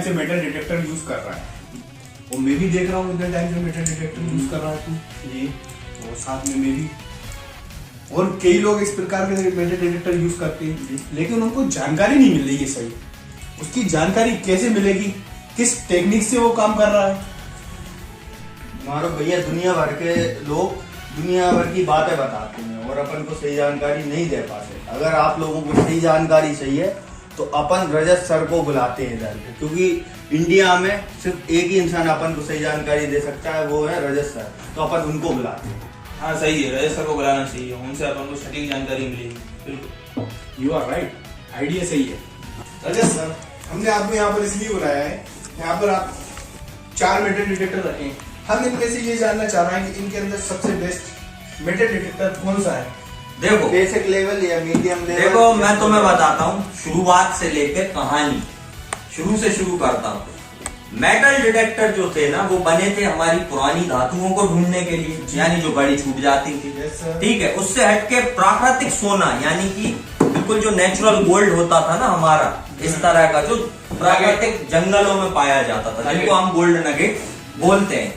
से metal detector use कर रहा है, और मैं भी देख रहा हूँ इतने टाइम से मेटल डिटेक्टर यूज कर रहा है तू जी, और साथ में मैं भी, और कई लोग इस प्रकार के मेटल डिटेक्टर यूज करते हैं, लेकिन उनको जानकारी नहीं मिल रही है सही। उसकी जानकारी कैसे मिलेगी, किस टेक्निक से वो काम कर रहा है? हमारे भैया दुनिया भर के लोग दुनिया भर की बातें बताते हैं और अपन को सही जानकारी नहीं दे पाते। अगर आप लोगों को सही जानकारी चाहिए तो अपन रजत सर को बुलाते हैं इधर पे, क्योंकि इंडिया में सिर्फ एक ही इंसान अपन को सही जानकारी दे सकता है, वो है रजत सर, तो अपन उनको बुलाते हैं। हाँ सही है, रजत सर को बुलाना चाहिए, उनसे अपन को सटीक जानकारी मिलेगी। बिल्कुल, यू आर राइट, आइडिया सही है। रजत सर, हमने आपको यहाँ पर इसलिए बुलाया है, यहाँ पर आप 4 मेटल डिटेक्टर रखे हैं। हम इनमें से ये जानना चाह रहे हैं कि इनके अंदर सबसे बेस्ट मेटल डिटेक्टर कौन सा है? देखो बेसिक लेवल या मीडियम लेवल? देखो मैं तुम्हें बताता हूँ शुरुआत से लेकर कहानी, शुरू से शुरू करता हूँ। मेटल डिटेक्टर जो थे ना, वो बने थे हमारी पुरानी धातुओं को ढूंढने के लिए, यानी जो बड़ी छूट जाती थी। ठीक है, उससे हटके प्राकृतिक सोना, यानी कि बिल्कुल जो नेचुरल गोल्ड होता था ना हमारा, इस तरह का जो प्राकृतिक जंगलों में पाया जाता था, जिनको हम गोल्ड नगेट बोलते हैं,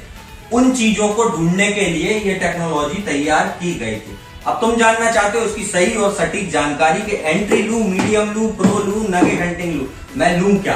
उन चीजों को ढूंढने के लिए ये टेक्नोलॉजी तैयार की गई थी। अब तुम जानना चाहते हो उसकी सही और सटीक जानकारी कि एंट्री लू, मीडियम लू, प्रो लू, नगेट हंटिंग लू, मैं लू क्या?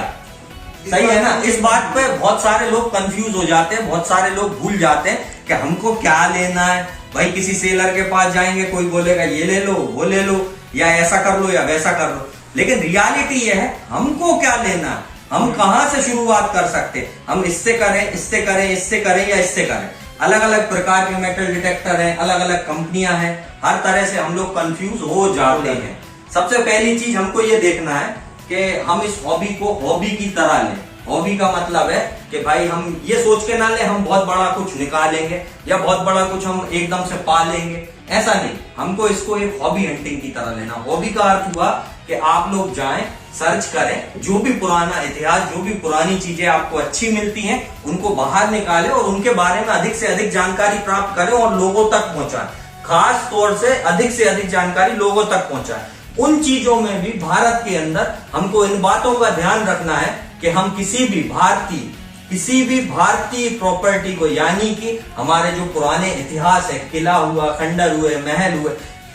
सही है ना? इस बात पे बहुत सारे लोग कंफ्यूज हो जाते हैं, बहुत सारे लोग भूल जाते हैं कि हमको क्या लेना है। भाई किसी सेलर के पास जाएंगे, कोई बोलेगा ये ले लो, वो ले लो, या ऐसा कर लो या वैसा कर लो, लेकिन रियलिटी ये है हमको क्या लेना है, हम कहां से शुरुआत कर सकते हैं, हम इससे करें, इससे करें, इससे करें या इससे करें। अलग अलग प्रकार के मेटल डिटेक्टर हैं, अलग अलग कंपनियां हैं, हर तरह से हम लोग कंफ्यूज हो जाते हैं। सबसे पहली चीज हमको ये देखना है कि हम इस हॉबी को हॉबी की तरह लें। हॉबी का मतलब है कि भाई हम ये सोच के ना लें हम बहुत बड़ा कुछ निकालेंगे या बहुत बड़ा कुछ हम एकदम से पा लेंगे, ऐसा नहीं। हमको इसको एक हॉबी हंटिंग की तरह लेना। हॉबी का अर्थ हुआ कि आप लोग जाएं, सर्च करें, जो भी पुराना इतिहास, जो भी पुरानी चीजें आपको अच्छी मिलती हैं, उनको बाहर निकालें और उनके बारे में अधिक से अधिक जानकारी प्राप्त करें और लोगों तक पहुंचाएं। खास तौर से अधिक जानकारी लोगों तक पहुंचाएं। उन चीजों में भी भारत के अंदर हमको इन बातों का ध्यान रखना है कि हम किसी भी भारतीय प्रॉपर्टी को, यानी कि हमारे जो पुराने इतिहास है, किला हुआ, खंडर हुए, महल हुए,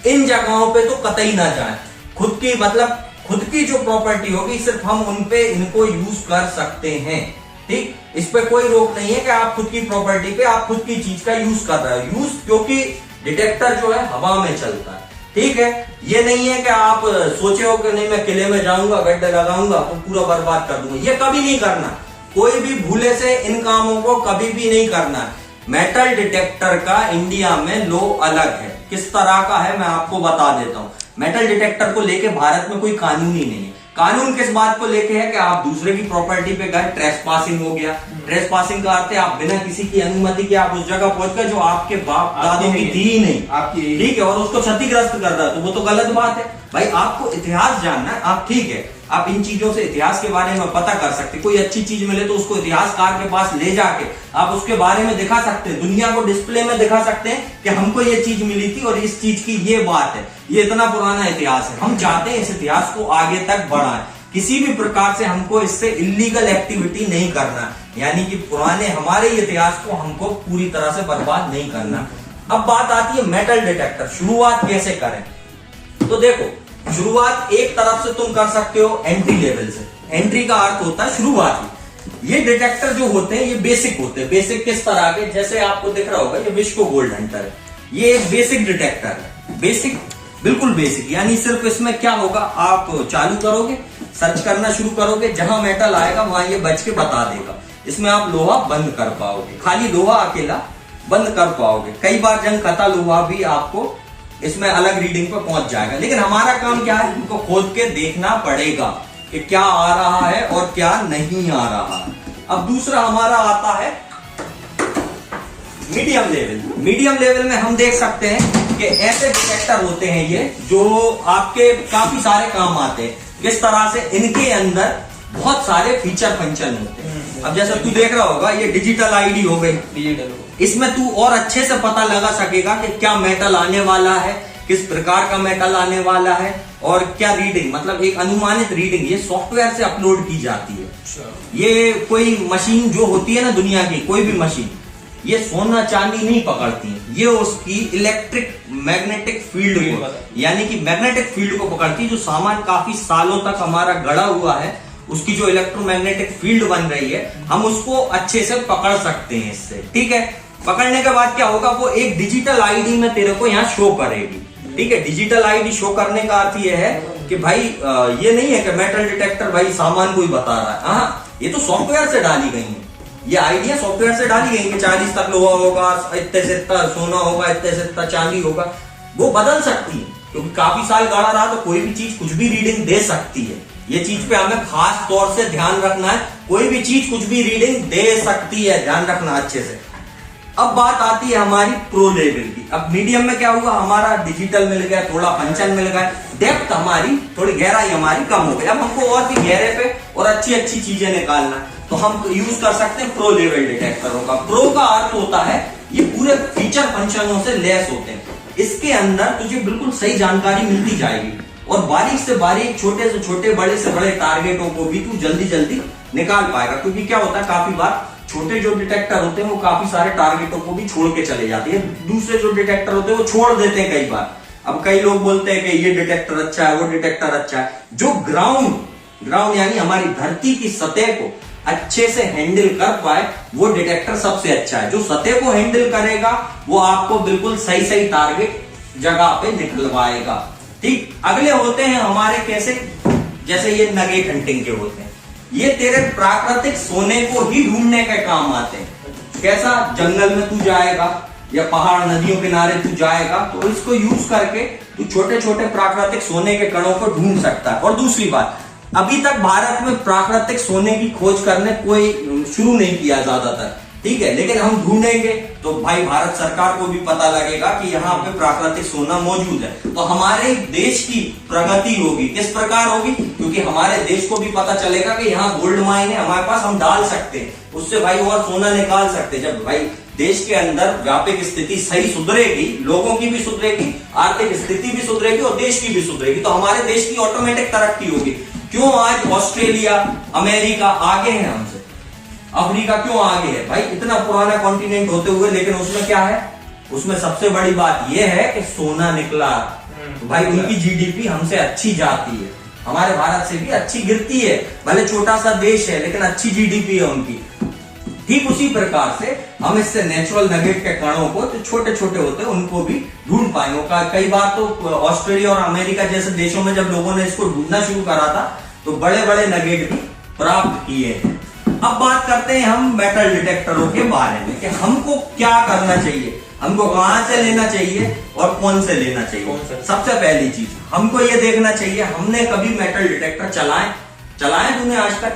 इन जगहों पे तो कतई ना जाएं। खुद की जो प्रॉपर्टी होगी सिर्फ हम उन पे इनको यूज कर सकते हैं। ठीक, इस पे कोई रोक नहीं है कि आप खुद की प्रॉपर्टी पे आप खुद की चीज का यूज कर रहे हो। क्योंकि डिटेक्टर जो है हवा में चलता है। ठीक है, ये नहीं है कि आप सोचे हो कि नहीं मैं किले में जाऊंगा, गड्ढे लगाऊंगा तो पूरा बर्बाद कर दूंगा, ये कभी नहीं करना। कोई भी भूले से इन कामों को कभी भी नहीं करना। मेटल डिटेक्टर का इंडिया में लॉ अलग है। किस तरह का है मैं आपको बता देता हूं। मेटल डिटेक्टर को लेके भारत में कोई कानून ही नहीं है। कानून किस बात को लेके है कि आप दूसरे की प्रॉपर्टी पे गए, ट्रेसपासिंग हो गया। ट्रेसपासिंग का अर्थ है आप बिना किसी की अनुमति के आप उस जगह पहुंच गए जो आपके बाप दादों की थी ही नहीं आपकी, ठीक है, और उसको क्षतिग्रस्त कर रहा है, तो वो तो गलत बात है। भाई आपको इतिहास जानना है, आप ठीक है, आप इन चीजों से इतिहास के बारे में पता कर सकते। कोई अच्छी चीज मिले तो उसको इतिहासकार के पास ले जाके आप उसके बारे में दिखा सकते हैं, दुनिया को डिस्प्ले में दिखा सकते हैं कि हमको ये चीज मिली थी और इस चीज की ये बात है, ये इतना पुराना इतिहास है। हम चाहते हैं इस इतिहास को आगे तक बढ़ाएं। किसी भी प्रकार से हमको इससे इलीगल एक्टिविटी नहीं करना, यानी कि पुराने हमारे इतिहास को हमको पूरी तरह से बर्बाद नहीं करना। अब बात आती है मेटल डिटेक्टर, शुरुआत कैसे करें? तो देखो, शुरुआत एक तरफ से तुम कर सकते हो एंट्री लेवल से। एंट्री का अर्थ होता है शुरुआती। ये डिटेक्टर जो होते हैं ये बेसिक होते हैं। बेसिक किस तरह के, जैसे आपको दिख रहा होगा ये विश्व गोल्ड हंटर है, ये एक बेसिक डिटेक्टर है। बेसिक, बिल्कुल बेसिक, यानी सिर्फ इसमें क्या होगा, आप चालू करोगे, सर्च करना शुरू करोगे, जहां मेटल आएगा वहां ये बच के बता देगा। इसमें आप लोहा बंद कर पाओगे, खाली लोहा अकेला बंद कर पाओगे। कई बार जंग कता लोहा भी आपको इसमें अलग रीडिंग पे पहुंच जाएगा, लेकिन हमारा काम क्या है, हमको खोद के देखना पड़ेगा कि क्या आ रहा है और क्या नहीं आ रहा है। अब दूसरा हमारा आता है मीडियम लेवल। मीडियम लेवल में हम देख सकते हैं कि ऐसे डिटेक्टर होते हैं ये जो आपके काफी सारे काम आते हैं। किस तरह से, इनके अंदर बहुत सारे फीचर फंक्शन होते हैं। अब जैसा तू देख रहा होगा ये डिजिटल आईडी हो गई, डिजिटल, इसमें तू और अच्छे से पता लगा सकेगा कि क्या मेटल आने वाला है, किस प्रकार का मेटल आने वाला है और क्या रीडिंग, मतलब एक अनुमानित रीडिंग ये सॉफ्टवेयर से अपलोड की जाती है। ये कोई मशीन जो होती है ना दुनिया की कोई भी मशीन, ये सोना चांदी नहीं पकड़ती है, ये उसकी इलेक्ट्रिक मैग्नेटिक फील्ड को, यानी कि मैग्नेटिक फील्ड को पकड़ती है। जो सामान काफी सालों तक हमारा गड़ा हुआ है उसकी जो इलेक्ट्रोमैग्नेटिक फील्ड बन रही है, हम उसको अच्छे से पकड़ सकते हैं इससे। ठीक है, पकड़ने के बाद क्या होगा, वो एक डिजिटल आईडी में तेरे को यहाँ शो करेगी। ठीक है, डिजिटल आईडी शो करने का अर्थ ये है कि भाई ये नहीं है कि मेटल डिटेक्टर भाई सामान को ही बता रहा है। हाँ, ये तो सॉफ्टवेयर से डाली गई है, ये आइडिया सॉफ्टवेयर से डाली गई कि 40 तक लोहा होगा, इतने से इतना सोना होगा, इतने से इतना चांदी होगा। वो बदल सकती है क्योंकि काफी साल गाड़ा रहा तो कोई भी चीज कुछ भी रीडिंग दे सकती है। ये चीज पे हमें खास तौर से ध्यान रखना है, कोई भी चीज कुछ भी रीडिंग दे सकती है, ध्यान रखना अच्छे से। अब बात आती है हमारी प्रो लेवल की। अब मीडियम में क्या हुआ, हमारा डिजिटल मिल गया, थोड़ा फंक्शन मिल गया, डेप्थ हमारी थोड़ी गहराई हमारी कम हो गई। अब हमको और भी गहरे पे और अच्छी अच्छी चीजें निकालना है तो हम यूज कर सकते हैं प्रो लेवल डिटेक्टरों का। प्रो का अर्थ होता है ये पूरे फीचर फंक्शनों से लैस होते हैं, इसके अंदर तुझे बिल्कुल सही जानकारी मिलती जाएगी और बारीक से बारीक, छोटे से छोटे, बड़े से बड़े टारगेटों को भी तू जल्दी जल्दी निकाल पाएगा। क्योंकि क्या होता है, काफी बार छोटे जो डिटेक्टर होते हैं वो काफी सारे टारगेटों को भी छोड़ के चले जाते हैं, दूसरे जो डिटेक्टर होते हैं वो छोड़ देते हैं कई बार। अब कई लोग बोलते हैं कि ये डिटेक्टर अच्छा है, वो डिटेक्टर अच्छा है। जो ग्राउंड यानी हमारी धरती की सतह को अच्छे से हैंडल कर पाए वो डिटेक्टर सबसे अच्छा है। जो सतह को हैंडल करेगा वो आपको बिल्कुल सही सही टारगेट जगह पे निकलवाएगा। ठीक, अगले होते हैं हमारे कैसे, जैसे ये नगेट हंटिंग के होते हैं, ये तेरे प्राकृतिक सोने को ही ढूंढने के काम आते हैं। कैसा, जंगल में तू जाएगा या पहाड़ नदियों किनारे तू जाएगा तो इसको यूज करके तू छोटे छोटे प्राकृतिक सोने के कणों को ढूंढ सकता है। और दूसरी बात, अभी तक भारत में प्राकृतिक सोने की खोज करने कोई शुरू नहीं किया ज्यादातर, ठीक है, लेकिन हम ढूंढेंगे तो भाई भारत सरकार को भी पता लगेगा कि यहाँ पे प्राकृतिक सोना मौजूद है, तो हमारे देश की प्रगति होगी। किस प्रकार होगी, क्योंकि हमारे देश को भी पता चलेगा कि यहाँ गोल्ड माइन है हमारे पास, हम डाल सकते हैं, उससे भाई और सोना निकाल सकते हैं। जब भाई देश के अंदर व्यापक स्थिति सही सुधरेगी, लोगों की भी सुधरेगी, आर्थिक स्थिति भी सुधरेगी और देश की भी सुधरेगी, तो हमारे देश की ऑटोमेटिक तरक्की होगी। क्यों आज ऑस्ट्रेलिया, अमेरिका आगे है हमसे, अफ्रीका क्यों आगे है भाई, इतना पुराना कॉन्टिनेंट होते हुए, लेकिन उसमें क्या है, उसमें सबसे बड़ी बात यह है कि सोना निकला। तो भाई उनकी जीडीपी हमसे अच्छी जाती है, हमारे भारत से भी अच्छी गिरती है, भले छोटा सा देश है लेकिन अच्छी जीडीपी है उनकी। ठीक उसी प्रकार से हम इससे नेचुरल नगेट के कणों को जो छोटे छोटे होते हैं उनको भी ढूंढ पाएंगे। कई बार तो ऑस्ट्रेलिया और अमेरिका जैसे देशों में जब लोगों ने इसको ढूंढना शुरू करा था तो बड़े बड़े नगेट भी प्राप्त किए हैं। अब बात करते हैं हम मेटल डिटेक्टरों के बारे में कि हमको क्या करना चाहिए, हमको कहां से लेना चाहिए और कौन से लेना चाहिए। सबसे पहली चीज हमको ये देखना चाहिए, हमने कभी मेटल डिटेक्टर चलाए तूने आज तक?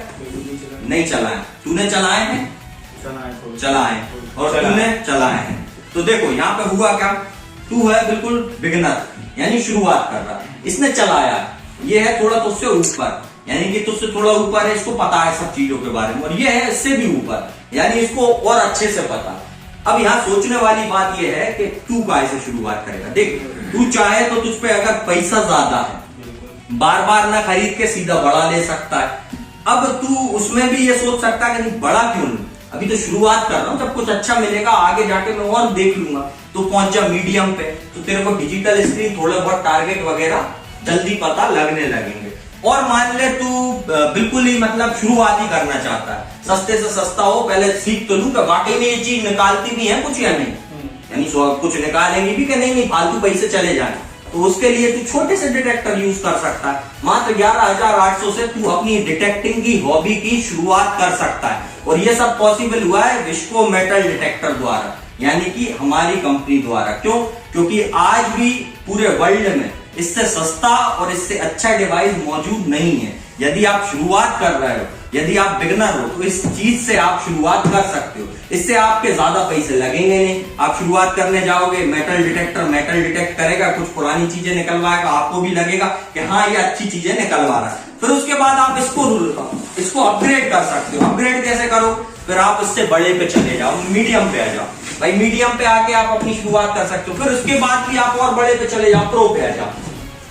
नहीं चलाए। तूने चलाए हैं? चलाए। और तूने चलाए हैं। तो देखो यहाँ पे हुआ क्या, तू है बिल्कुल बिगिनर यानी शुरुआत कर रहा है, इसने चलाया, ये है थोड़ा तुझसे ऊपर यानी कि तुझसे थोड़ा ऊपर है, इसको पता है सब चीजों के बारे में, और ये है इससे भी ऊपर यानी इसको और अच्छे से पता। अब यहाँ सोचने वाली बात यह है कि तू कैसे शुरुआत करेगा। देख, तू चाहे तो तुझ पे अगर पैसा ज्यादा है, बार बार ना खरीद के सीधा बड़ा ले सकता है। अब तू उसमें भी ये सोच सकता है कि नहीं बड़ा क्यों नहीं, अभी तो शुरुआत कर रहा हूं, जब कुछ अच्छा मिलेगा आगे जाके मैं और देख लूंगा। तो पहुंच जा मीडियम पे, तो तेरे को डिजिटल स्क्रीन, थोड़े बहुत टारगेट वगैरह जल्दी पता लगने लगेंगे। और मान ले तू बिल्कुल ही मतलब शुरुआत ही करना चाहता है, सस्ते से सस्ता हो, पहले सीख तो लूं कि वाकई में ये चीज निकालती भी है कुछ या नहीं, यानी कुछ निकालेंगे भी कि नहीं फालतू पैसे चले जाए। तो उसके लिए तू छोटे से डिटेक्टर यूज कर सकता है। मात्र 11,800 से तू अपनी डिटेक्टिंग की हॉबी की शुरुआत कर सकता है। और ये सब पॉसिबल हुआ है विस्को मेटल डिटेक्टर द्वारा, यानी कि हमारी कंपनी द्वारा। क्यों? क्योंकि आज भी पूरे वर्ल्ड में इससे सस्ता और इससे अच्छा डिवाइस मौजूद नहीं है। यदि आप शुरुआत कर रहे हो, यदि आप बिगनर हो, तो इस चीज से आप शुरुआत कर सकते हो। इससे आपके ज्यादा पैसे लगेंगे नहीं। आप शुरुआत करने जाओगे, मेटल डिटेक्ट करेगा, कुछ पुरानी चीजें निकलवाएगा, आपको भी लगेगा कि हाँ ये अच्छी चीजें निकलवा रहा है। फिर उसके बाद आप इसको अपग्रेड कर सकते हो। अपग्रेड कैसे करो? फिर आप इससे बड़े पे चले जाओ, मीडियम पे आ जाओ। भाई मीडियम पे आके आप अपनी शुरुआत कर सकते हो, फिर उसके बाद भी आप और बड़े पे चले जाओ, प्रो पे आ जाओ।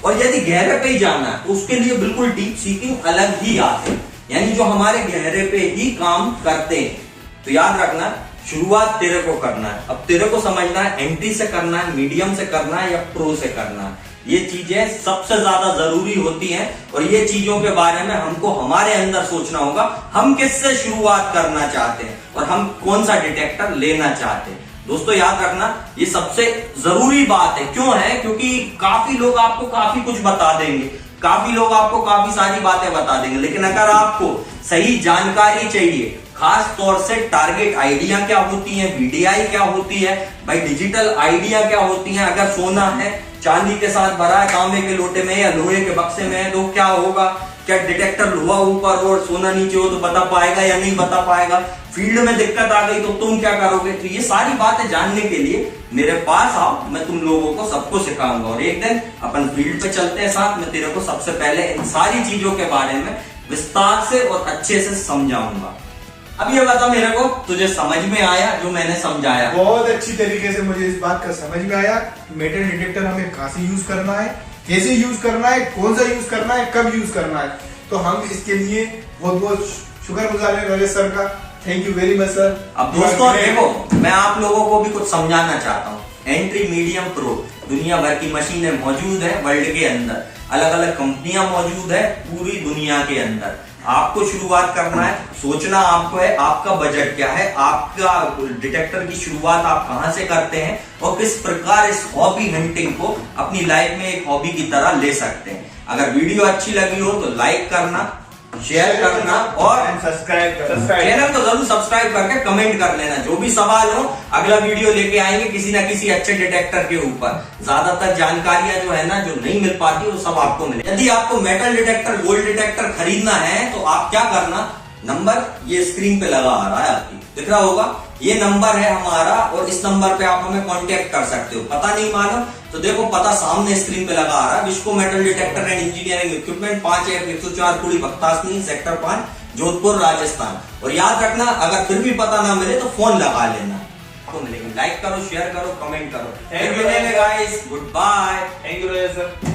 और यदि गहरे पे ही जाना है तो उसके लिए बिल्कुल डीप सीकिंग अलग ही आते हैं, यानी जो हमारे गहरे पे ही काम करते हैं। तो याद रखना, शुरुआत तेरे को करना है। अब तेरे को समझना है एंट्री से करना है, मीडियम से करना है या प्रो से करना है। ये चीजें सबसे ज्यादा जरूरी होती हैं और ये चीजों के बारे में हमको हमारे अंदर सोचना होगा, हम किससे शुरुआत करना चाहते हैं और हम कौन सा डिटेक्टर लेना चाहते हैं। दोस्तों याद रखना, ये सबसे जरूरी बात है। क्यों है? क्योंकि काफी लोग आपको काफी कुछ बता देंगे, काफी लोग आपको काफी सारी बातें बता देंगे, लेकिन अगर आपको सही जानकारी चाहिए, खास तौर से टारगेट आइडिया क्या होती है, वीडीआई क्या होती है, भाई डिजिटल आइडिया क्या होती है, अगर सोना है चांदी के साथ भरा है तांबे के लोटे में या लोहे के बक्से में है तो क्या होगा, क्या डिटेक्टर लोहा ऊपर और सोना नीचे हो तो बता पाएगा या नहीं बता पाएगा, फील्ड में दिक्कत आ गई तो तुम क्या करोगे। तो ये सारी बातें जानने के लिए मेरे पास आओ, मैं तुम लोगों को सबको सिखाऊंगा और एक दिन अपन फील्ड पे चलते हैं साथ में। तेरे को सबसे पहले इन सारी चीजों के बारे में विस्तार से और अच्छे से समझाऊंगा। अब ये बता मेरे को, तुझे समझ में आया जो मैंने समझाया? बहुत अच्छी तरीके से मुझे इस बात का समझ में आया, मेटल डिटेक्टर हमें कहाँ से यूज करना है, कैसे यूज करना है, कौन सा यूज करना है, कब यूज करना है। तो हम इसके लिए बहुत बहुत शुक्रगुजार हैं राजेश सर का। Thank you very much sir. अब दोस्तों देखो, मैं आप लोगों को भी कुछ समझाना चाहता हूँ। एंट्री, मीडियम, प्रो, दुनिया भर की मशीनें मौजूद है वर्ल्ड के अंदर, अलग अलग कंपनियां मौजूद है पूरी दुनिया के अंदर। आपको शुरुआत करना है, सोचना आपको है आपका बजट क्या है, आपका डिटेक्टर की शुरुआत आप कहां से करते हैं और किस प्रकार इस हॉबी हंटिंग को अपनी लाइफ में एक हॉबी की तरह ले सकते हैं। अगर वीडियो अच्छी लगी हो तो लाइक करना, शेयर करना और सब्सक्राइब चैनल को जरूर सब्सक्राइब करके कमेंट कर लेना। जो भी सवाल हो अगला वीडियो लेके आएंगे किसी ना किसी अच्छे डिटेक्टर के ऊपर। ज्यादातर जानकारियां जो है ना, जो नहीं मिल पाती वो सब आपको मिले। यदि आपको मेटल डिटेक्टर, गोल्ड डिटेक्टर खरीदना है तो आप क्या करना, नंबर ये स्क्रीन पे लगा आ रहा है, आपकी दिख रहा होगा, ये नंबर है हमारा और इस नंबर पे आप हमें कांटेक्ट कर सकते हो। पता नहीं मालूम तो देखो, पता सामने स्क्रीन पे लगा आ रहा है, Vishko metal detector and engineering equipment, 5F104 Kudi बख्तासनी, sector 5, Jodhpur, Rajasthan. और याद रखना, अगर फिर भी पता ना मिले तो फोन लगा लेना, आपको मिलेगी। लाइक करो, शेयर करो, कमेंट करो। Thank you guys, goodbye. Thank you Rajesh sir.